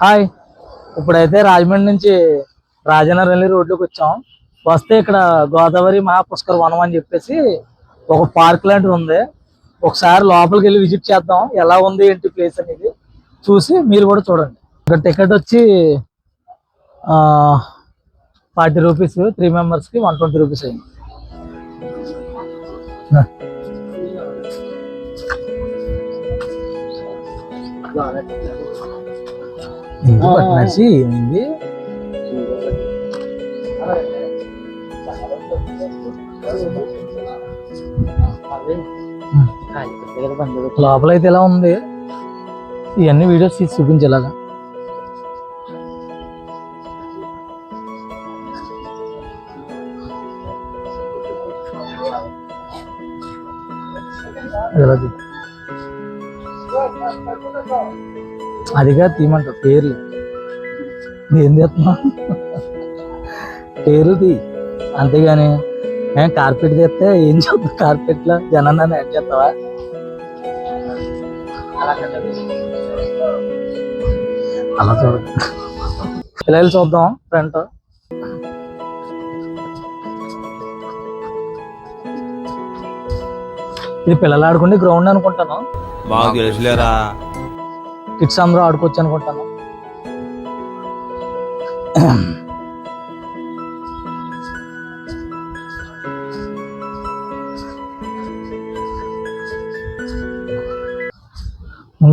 Hi, ఇప్పుడైతే రాజమండ్రి నుంచి రాజనగరం రోడ్లోకి వచ్చాం. వస్తే ఇక్కడ గోదావరి మహాపుష్కర వనం అని చెప్పేసి ఒక పార్క్ లాంటిది ఉంది. ఒకసారి లోపలికి వెళ్ళి విజిట్ చేద్దాం, ఎలా ఉంది ఏంటి ప్లేస్ అనేది చూసి మీరు కూడా చూడండి. ఇక్కడ టికెట్ వచ్చి 40 రూపీస్, 3 మెంబర్స్కి 120 రూపీస్ అయింది. నచ్చి ఏమైంది? లోపలైతే ఎలా ఉంది, ఇవన్నీ వీడియోస్ తీసి చూపించేలాగా. అదిగా తీయమంటారు పేర్లు, ఏం చేస్తున్నా పేర్లు తీ, అంతేగాని కార్పెట్ చేస్తే ఏం చేద్దాం, కార్పెట్ లో జనాన్ని యాడ్ చేస్తావా? అలా చూడ, పిల్లలు చూద్దాం ఫ్రంట్. ఇది పిల్లలు ఆడుకునే గ్రౌండ్ అనుకుంటాను, కిడ్స్ అందరూ ఆడుకోవచ్చు అనుకుంటాను.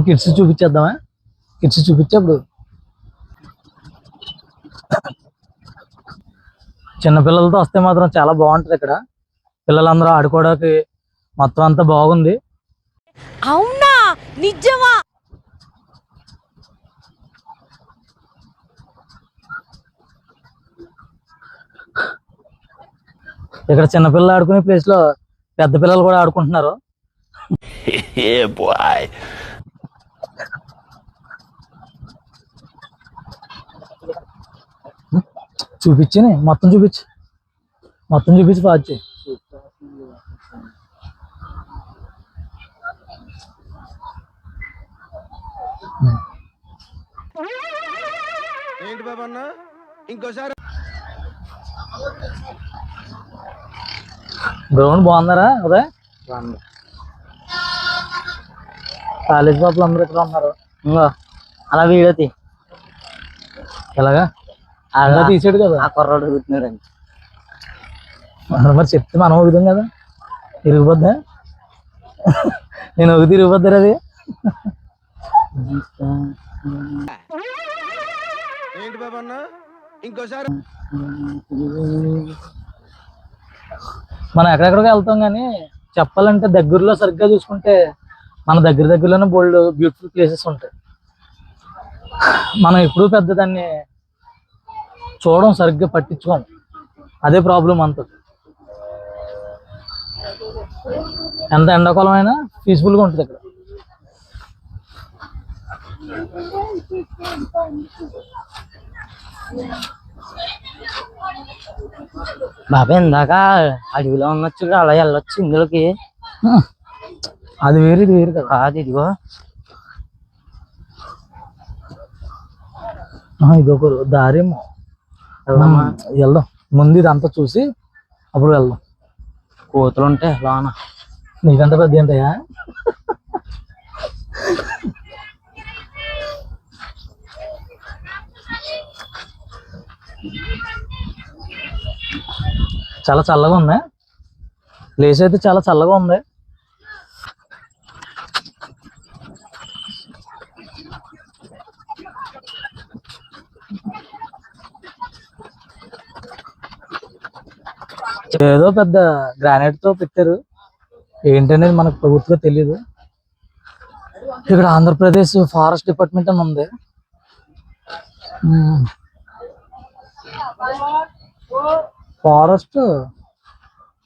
కిడ్స్ చూపించేద్దామా? కిడ్స్ చూపించేప్పుడు చిన్నపిల్లలతో వస్తే మాత్రం చాలా బాగుంటది. ఇక్కడ పిల్లలందరూ ఆడుకోవడానికి మొత్తం అంతా బాగుంది. అవునా, నిజమా? ఇక్కడ చిన్నపిల్లలు ఆడుకునే ప్లేస్ లో పెద్ద పిల్లలు కూడా ఆడుకుంటున్నారు. చూపించి మొత్తం చూపించి పాస్ చేయి. ఏంటి బాబా అన్న ఇంకోసారి గ్రౌండ్ బాగుందరా? అదే కాలేజ్ బాబులు అందరూ ఇక్కడ ఉన్నారు. అలా వీడియో తీ, ఎలాగా అలా తీసాడు కదా, ఆ కుర్రాడు తిరుగుతున్నాడండి. మరి చెప్తే మనం ఊగుదాం కదా, తిరిగిపోద్దా? నేను ఊగి తిరిగిపోద్దారు అది. ఏంటి బాబా అన్న ఇంకోసారి మనం ఎక్కడెక్కడికి వెళ్తాం కానీ చెప్పాలంటే దగ్గరలో సరిగ్గా చూసుకుంటే మన దగ్గరలోనే బోల్డ్ బ్యూటిఫుల్ ప్లేసెస్ ఉంటాయి. మనం ఎప్పుడూ పెద్ద దాన్ని చూడడం, సరిగ్గా పట్టించుకోం, అదే ప్రాబ్లం అంత. ఎంత ఎండాకాలం అయినా పీస్ఫుల్గా ఉంటుంది ఇక్కడ. బాబాయ్ ఇందాక అడవిలో ఉన్నచ్చు, అలా వెళ్ళొచ్చు ఇందులోకి. అది వేరు, ఇది వేరు కదా. అది ఇదిగో ఇదొక దారేమో, వెళ్దాం. ముందు ఇదంతా చూసి అప్పుడు వెళ్దాం. కోతులు ఉంటాయి లోన. నీకంత పెద్ద ఏంటయ్యా? చాలా చల్లగా ఉంది ప్లేస్ అయితే, చాలా చల్లగా ఉంది. ఏదో పెద్ద గ్రానైట్ తో పెట్టారు, ఏంటనేది మనకు పూర్తిగా తెలియదు. ఇక్కడ ఆంధ్రప్రదేశ్ ఫారెస్ట్ డిపార్ట్మెంట్ అని ఉంది. Forest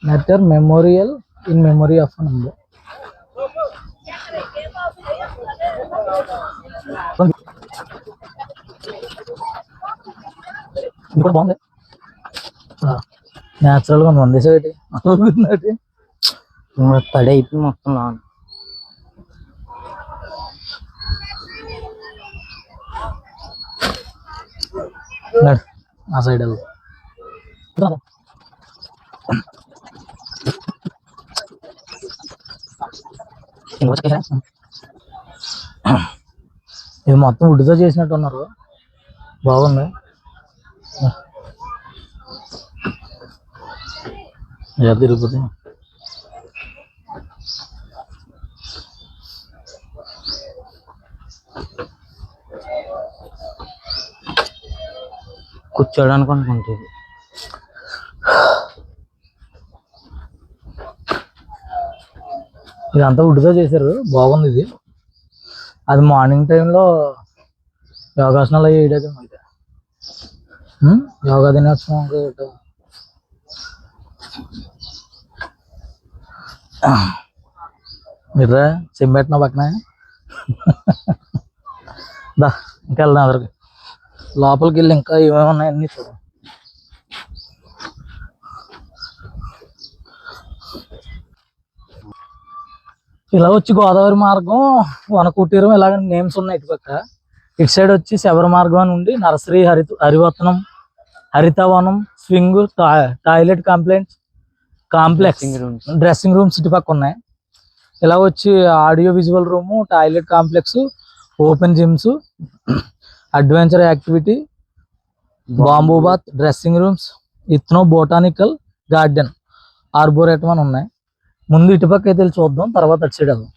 nature memorial in memory of అని ఉంది. ఇప్పుడు బాగుంది, న్యాచురల్ గా ఉంది. వందేసేటి తడి అయిపోయి మొత్తం లోన. నడు, ఆ సైడ్ వెళ్దాం. ఇది మొత్తం ఉడ్డుతో చేసినట్టు ఉన్నారు, బాగుంది. తిరుగుతుంది. కూర్చోడానికి అనుకుంటుంది. ఇదంతా ఉడ్డుతో చేశారు, బాగుంది ఇది. అది మార్నింగ్ టైంలో యోగాసనాలు అయ్యి వేయడం అయితే యోగా దినోత్సవం మీరా చెంబెట్టిన పక్కన దా ఇంకా వెళ్దాం అదరికి. లోపలికి వెళ్ళి ఇంకా ఏమేమి ఉన్నాయి అన్ని చూద్దాం. ఇలా వచ్చి గోదావరి మార్గం, వనకుటీరం ఇలాగ నేమ్స్ ఉన్నాయి ఇటు పక్క. ఇటు సైడ్ వచ్చి శబరి మార్గం నుండి నర్సరీ, హరివత్నం, హరితవనం, swing, toilet complex, dressing rooms ఇటు పక్క ఉన్నాయి. ఇలా వచ్చి audio visual room, toilet complex, open gyms, adventure activity, bamboo bath, dressing rooms, ethno botanical garden, arboretum అని ఉన్నాయి. ముందు ఇటుపక్క అయితే వెళ్ళి చూద్దాం, తర్వాత అటు సైడ్ వెళ్దాం.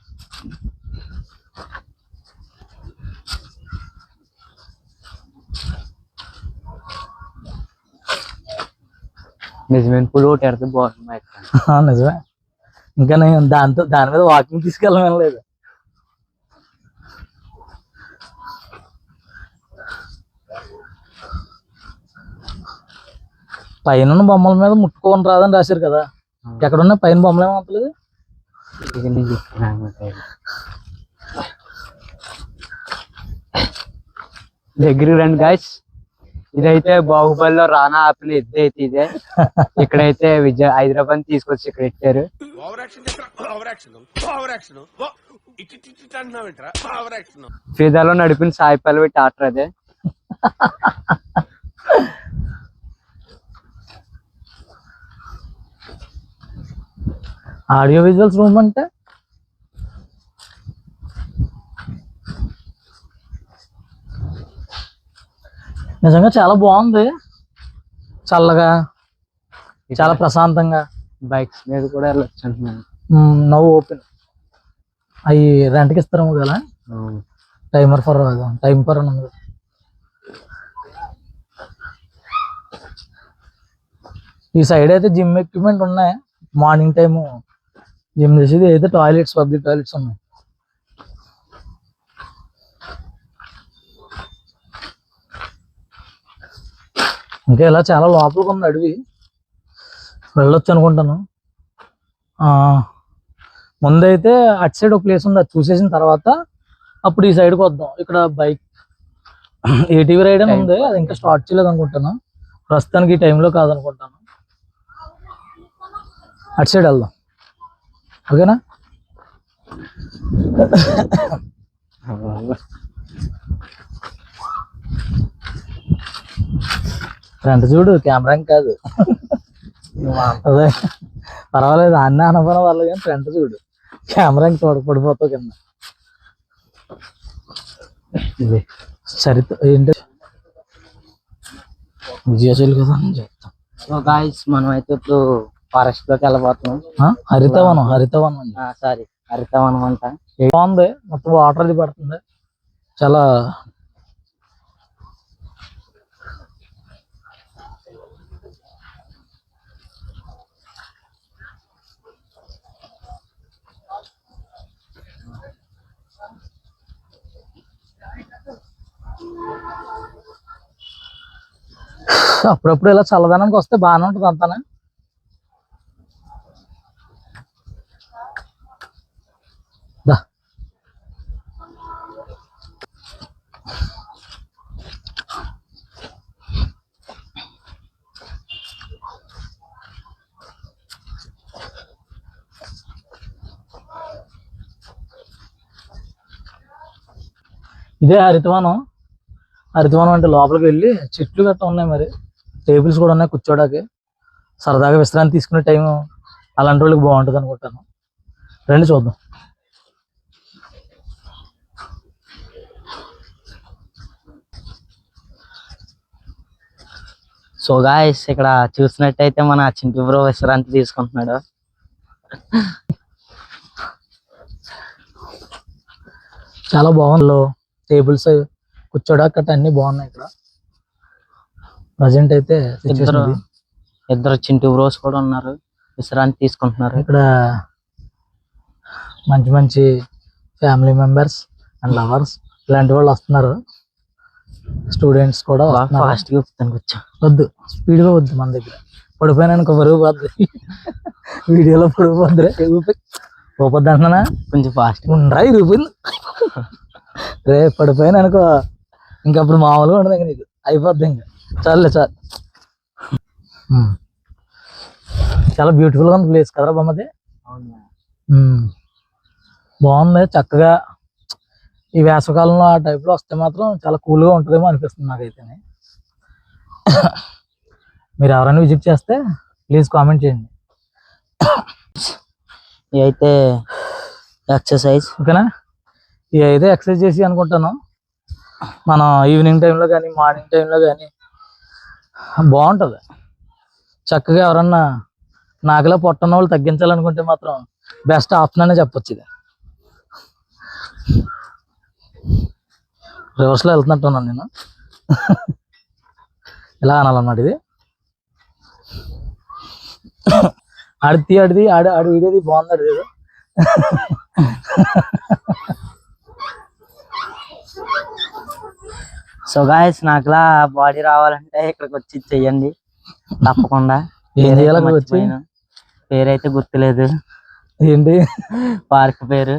నిజమే, పూలు ఒకటి ఎడితే బాగుంటుంది. నిజమే, ఇంకా నేను దాని మీద వాకింగ్ తీసుకెళ్ళడం లేదు. పైన బొమ్మల మీద ముట్టుకోని రాదని రాశారు కదా, ఎక్కడున్నా పైన బొమ్మలు ఏమవుతలేదు. దగ్గరికి రండి గాయస్. ఇదైతే బాహుబలిలో రానా ఆపిన ఎద్దు అయితే ఇదే. ఇక్కడైతే హైదరాబాద్ తీసుకొచ్చి ఇక్కడ పెట్టారు. ఫిదాలో నడిపిన సాయి పల్లవి టాటర్ అదే. ఆడియో విజువల్స్ రూమ్ అంటే నిజంగా చాలా బాగుంది, చల్లగా, చాలా ప్రశాంతంగా. బైక్స్ మీద కూడా వెళ్ళొచ్చు అంటున్నాను. నవ్వు ఓపెన్ అవి రెంట్కి ఇస్తారేమో కదా, టైం ఫర్ అని ఉంది. ఈ సైడ్ అయితే జిమ్ ఎక్విప్మెంట్ ఉన్నాయి. మార్నింగ్ టైము జిమ్ చేసేది అయితే టాయిలెట్స్, పబ్లిక్ టాయిలెట్స్ ఉన్నాయి. ఇంకా ఇలా చాలా లోపలికి ఉంది అడవి, వెళ్ళొచ్చు అనుకుంటాను. ముందైతే అటు సైడ్ ఒక ప్లేస్ ఉంది, అది చూసేసిన తర్వాత అప్పుడు ఈ సైడ్కి వద్దాం. ఇక్కడ బైక్ ఏటీవీ రైడ్ అని ఉంది, అది ఇంకా స్టార్ట్ చేయలేదు అనుకుంటాను. ప్రస్తుతానికి ఈ టైంలో కాదనుకుంటాను. అటు సైడ్ వెళ్దాం, ఓకేనా? ఫ్రంట్ చూడు, కెమెరా కాదు. అదే పర్వాలేదు, అన్నీ అనపన వాళ్ళు, కానీ ఫ్రంట్ చూడు, కెమెరా పడిపోతావు కింద. సరిత ఏంటి విజయశైలి కదా అని చెప్తాం. సో గాయ్స్, మనం అయితే ఇప్పుడు ఫారెస్ట్ లోకి వెళ్ళబోతున్నాం. హరితవనం సారీ, హరితవనం అంట. బాగుంది, మొత్తం వాటర్ అది పడుతుంది, చాలా అప్పుడప్పుడు ఇలా చల్లదనానికి వస్తే బాగానే ఉంటుంది అంతానే. ఇదే హరితవనం. హరితవనం అంటే లోపలికి వెళ్ళి చెట్లు గట్రా ఉన్నాయి, మరి టేబుల్స్ కూడా ఉన్నాయి కూర్చోడానికి, సరదాగా విశ్రాంతి తీసుకునే టైం అలాంటి వాళ్ళకి బాగుంటుంది అనుకుంటాను. రండి చూద్దాం. సో గాయ్స్ ఇక్కడ చూసినట్టయితే మన చింటూ బ్రో విశ్రాంతి తీసుకుంటున్నాడు. చాలా బాగుంది. టేబుల్స్ కూర్చోడానికి గట్రా అన్ని బాగున్నాయి ఇక్కడ. ప్రజెంట్ అయితే situation ఇది. ఇద్దరు చింటూ బ్రోస్ కూడా ఉన్నారు, విశ్రాంతి తీసుకుంటున్నారు. ఇక్కడ మంచి మంచి ఫ్యామిలీ మెంబర్స్ అండ్ లవర్స్ ఇలాంటి వాళ్ళు వస్తున్నారు. స్టూడెంట్స్ కూడా వస్తున్నారు. ఫాస్ట్ గా కూర్చో. వద్దు, స్పీడ్ గా వద్దు. మన దగ్గర పడిపోయినా అనుకో బరువు పోద్ది. వీడియోలో పొడుగు పోద్ది. పోపొద్దు అంటున్నా, కొంచెం ఫాస్ట్ ఉండరా రూపాయలు రే. పడిపోయినా అనుకో ఇంకప్పుడు మామూలుగా ఉండదు, ఇంక నీకు అయిపోద్ది. ఇంకా చాలే చాలు. చాలా బ్యూటిఫుల్ గా ఉంది ప్లేస్ కదరా బొమ్మది. బాగుంది చక్కగా. ఈ వేసవకాలంలో ఆ టైప్ లో వస్తే మాత్రం చాలా కూల్ గా ఉంటుందేమో అనిపిస్తుంది నాకైతే. మీరు ఎవరైనా విజిట్ చేస్తే ప్లీజ్ కామెంట్ చేయండి. అయితే ఎక్సర్సైజ్ ఓకేనా? ఇవి అయితే ఎక్సర్సైజ్ చేసి అనుకుంటాను. మనం ఈవినింగ్ టైంలో కానీ మార్నింగ్ టైంలో కానీ బాగుంటుంది. చక్కగా ఎవరన్నా నాకులా పొట్టన్న వాళ్ళు తగ్గించాలనుకుంటే మాత్రం బెస్ట్ ఆప్షన్ అనే చెప్పొచ్చు. ఇది రివర్స్లో వెళ్తున్నట్టున్నాను నేను. ఇలా అనాలన్నమాట ఇది. ఆడిది ఆడి వీడియోది బాగుంది. అది సో గాయస్ నాకులా బాడీ రావాలంటే ఇక్కడికి వచ్చి చెయ్యండి తప్పకుండా. ఏం చేయాలి అక్కడికి వచ్చి? పేరైతే గుర్తులేదు, ఏంటి పార్క్ పేరు.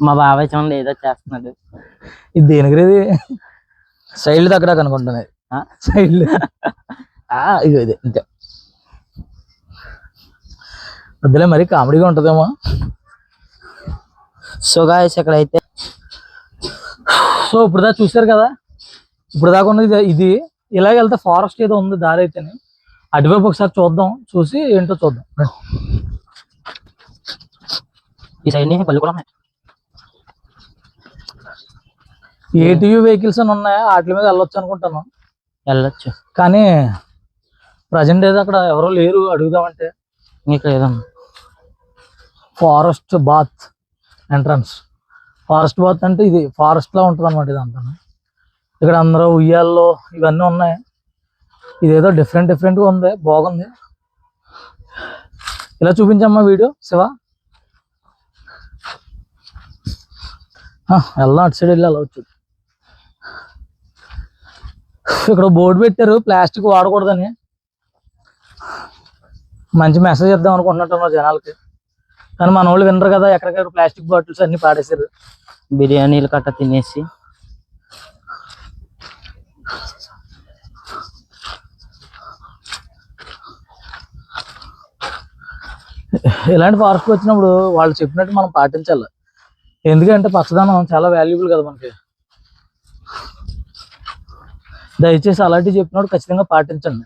మా బాబాయ్ చూడండి ఏదో చేస్తున్నాడు. ఇది దేనికి? ఇది సైడ్ దగ్గర అనుకుంటున్నది. సైడ్ ఇగో ఇది అంతే. వద్దులే, మరి కామెడీగా ఉంటుందేమో. సో గాయస్ ఇక్కడైతే సో ఇప్పుడు దాకా చూసారు కదా. ఇప్పుడు దాకా ఉన్నది ఇది. ఇలాగ వెళ్తే ఫారెస్ట్ ఏదో ఉంది దారి అయితేనే. అటువైపు ఒకసారి చూద్దాం, చూసి ఏంటో చూద్దాం. ఈ సైడ్ పళ్ళు కూడా ఉన్నాయి. ఏటీయూ వెహికల్స్ అని ఉన్నాయా, వాటి మీద వెళ్ళొచ్చు అనుకుంటాను. వెళ్ళొచ్చు కానీ ప్రజెంట్ అయితే అక్కడ ఎవరో లేరు అడుగుదామంటే. ఇక్కడ ఏదన్నా forest bath entrance. Forest bath అంటే ఇది ఫారెస్ట్ లా ఉంటుంది అనమాట ఇదంతా. ఇక్కడ అందరూ ఉయ్యాల్లో ఇవన్నీ ఉన్నాయి. ఇదేదో డిఫరెంట్ గా ఉంది, బాగుంది. ఇలా చూపించమ్మా వీడియో శివ. వెళ్దాం, అటు సైడ్ వెళ్ళి అలా వచ్చు. ఇక్కడ బోర్డు పెట్టారు ప్లాస్టిక్ వాడకూడదని. మంచి మెసేజ్ ఇద్దాం అనుకుంటున్నట్టున్నారు జనాలకి. కానీ మన వాళ్ళు వినరు కదా. ఎక్కడికక్కడ ప్లాస్టిక్ బాటిల్స్ అన్ని పాడేశారు. బిర్యానీలు కట్ట తినేసి. ఇలాంటి ఫారెస్ట్ వచ్చినప్పుడు వాళ్ళు చెప్పినట్టు మనం పాటించాలి. ఎందుకంటే పచ్చదనం చాలా వాల్యుబుల్ కదా మనకి. దయచేసి అలాంటివి చెప్పినప్పుడు ఖచ్చితంగా పాటించండి.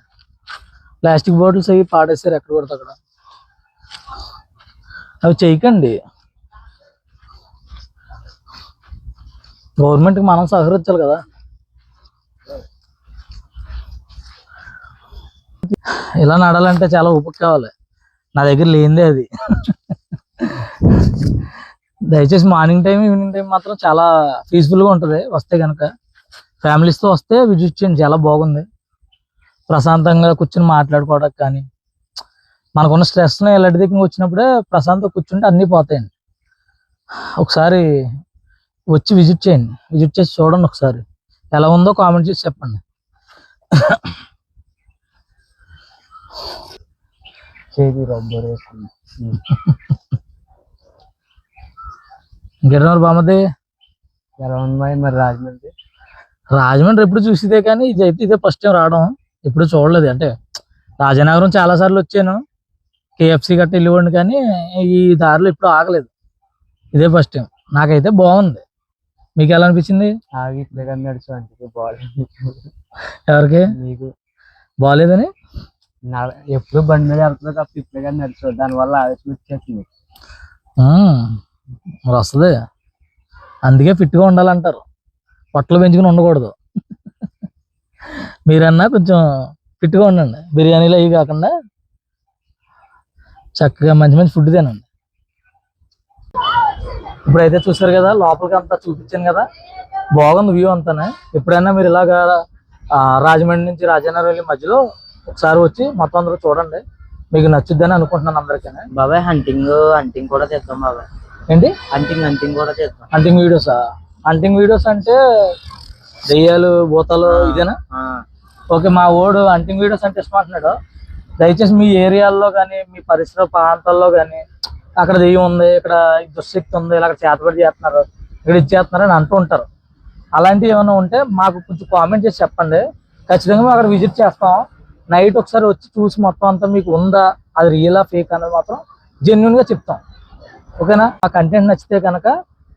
ప్లాస్టిక్ బాటిల్స్ అవి పాడేస్తారు ఎక్కడ పడితే అక్కడ. అవి చేయకండి. గవర్నమెంట్కి మనం సహకరించాలి కదా. ఇలా నడాలంటే చాలా ఓపిక కావాలి. నా దగ్గర లేనిదే అది. దయచేసి మార్నింగ్ టైం ఈవినింగ్ టైం మాత్రం చాలా పీస్ఫుల్గా ఉంటుంది. వస్తే కనుక ఫ్యామిలీస్తో వస్తే విజిట్ చేయండి, చాలా బాగుంది. ప్రశాంతంగా కూర్చొని మాట్లాడుకోవడానికి కానీ, మనకున్న స్ట్రెస్ని ఇలాంటి దగ్గర వచ్చినప్పుడే ప్రశాంతంగా కూర్చుంటే అన్నీ పోతాయండి. ఒకసారి వచ్చి విజిట్ చేయండి. విజిట్ చేసి చూడండి ఒకసారి. ఎలా ఉందో కామెంట్ చేసి చెప్పండి. ఇంకెవరు బామ్మది? ఎలా ఉన్నాయి మరి రాజమండ్రి? రాజమండ్రి ఎప్పుడు చూసిదే కానీ ఇదే ఫస్ట్ టైం రావడం. ఎప్పుడు చూడలేదు. అంటే రాజనగరం చాలా సార్లు వచ్చాను, కేఎఫ్సి గట్ట వెళ్ళివ్వండి, కానీ ఈ దారిలో ఎప్పుడు ఆగలేదు. ఇదే ఫస్ట్ టైం. నాకైతే బాగుంది. మీకు ఎలా అనిపించింది? ఆగి ఇట్లా నడుచు అంటే బాగాలేదు. ఎవరికి మీకు బాగాలేదని? ఎప్పుడు బండి మీద వెళ్తుంది తప్ప ఇప్పుడుగా నడుచు, దానివల్ల ఆవేశం వచ్చేసింది. మరి వస్తుంది, అందుకే ఫిట్గా ఉండాలంటారు, పొట్టలు పెంచుకుని ఉండకూడదు. మీరన్నా కొంచెం ఫిట్గా ఉండండి, బిర్యానీలు అవి కాకుండా చక్కగా మంచి మంచి ఫుడ్ తినండి. ఇప్పుడైతే చూసారు కదా, లోపలికి అంతా చూపించాను కదా, బాగుంది వ్యూ అంతానే. ఎప్పుడైనా మీరు ఇలాగా రాజమండ్రి నుంచి రాజేంద్ర వెళ్ళి మధ్యలో ఒకసారి వచ్చి మొత్తం అందరూ చూడండి, మీకు నచ్చుద్దని అనుకుంటున్నాను అందరికీ. బాబాయ్ హంటింగ్ కూడా చేద్దాం బాబాయ్. ఏంటి హంటింగ్ కూడా చేద్దాం. హంటింగ్ వీడియోసా? హంటింగ్ వీడియోస్ అంటే దెయ్యాలు భూతాలు ఇదేనా? ఓకే, మా ఓడు హంటింగ్ వీడియోస్ అంటే ఇష్టం అంటున్నాడు. దయచేసి మీ ఏరియాల్లో కానీ మీ పరిసర ప్రాంతాల్లో కానీ అక్కడ దెయ్యం ఉంది, ఇక్కడ దుశ్శక్తి ఉంది, ఇలా చేతబడి చేస్తున్నారు, ఇక్కడ ఇచ్చేస్తున్నారు అని అంటూ ఉంటారు. అలాంటివి ఏమైనా ఉంటే మాకు కొంచెం కామెంట్ చేసి చెప్పండి, ఖచ్చితంగా మేము అక్కడ విజిట్ చేస్తాం. నైట్ ఒకసారి వచ్చి చూసి మొత్తం అంతా మీకు ఉందా, అది రియలా ఫేక్ అనేది మాత్రం జెన్యున్గా చెప్తాం. ఓకేనా? ఆ కంటెంట్ నచ్చితే కనుక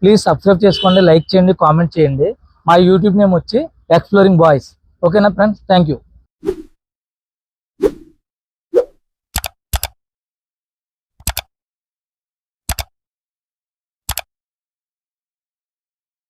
ప్లీజ్ సబ్స్క్రైబ్ చేసుకోండి, లైక్ చేయండి, కామెంట్ చేయండి. మా యూట్యూబ్ నేమ్ వచ్చి ఎక్స్ప్లోరింగ్ బాయ్స్. ఓకేనా ఫ్రెండ్స్? Thank you.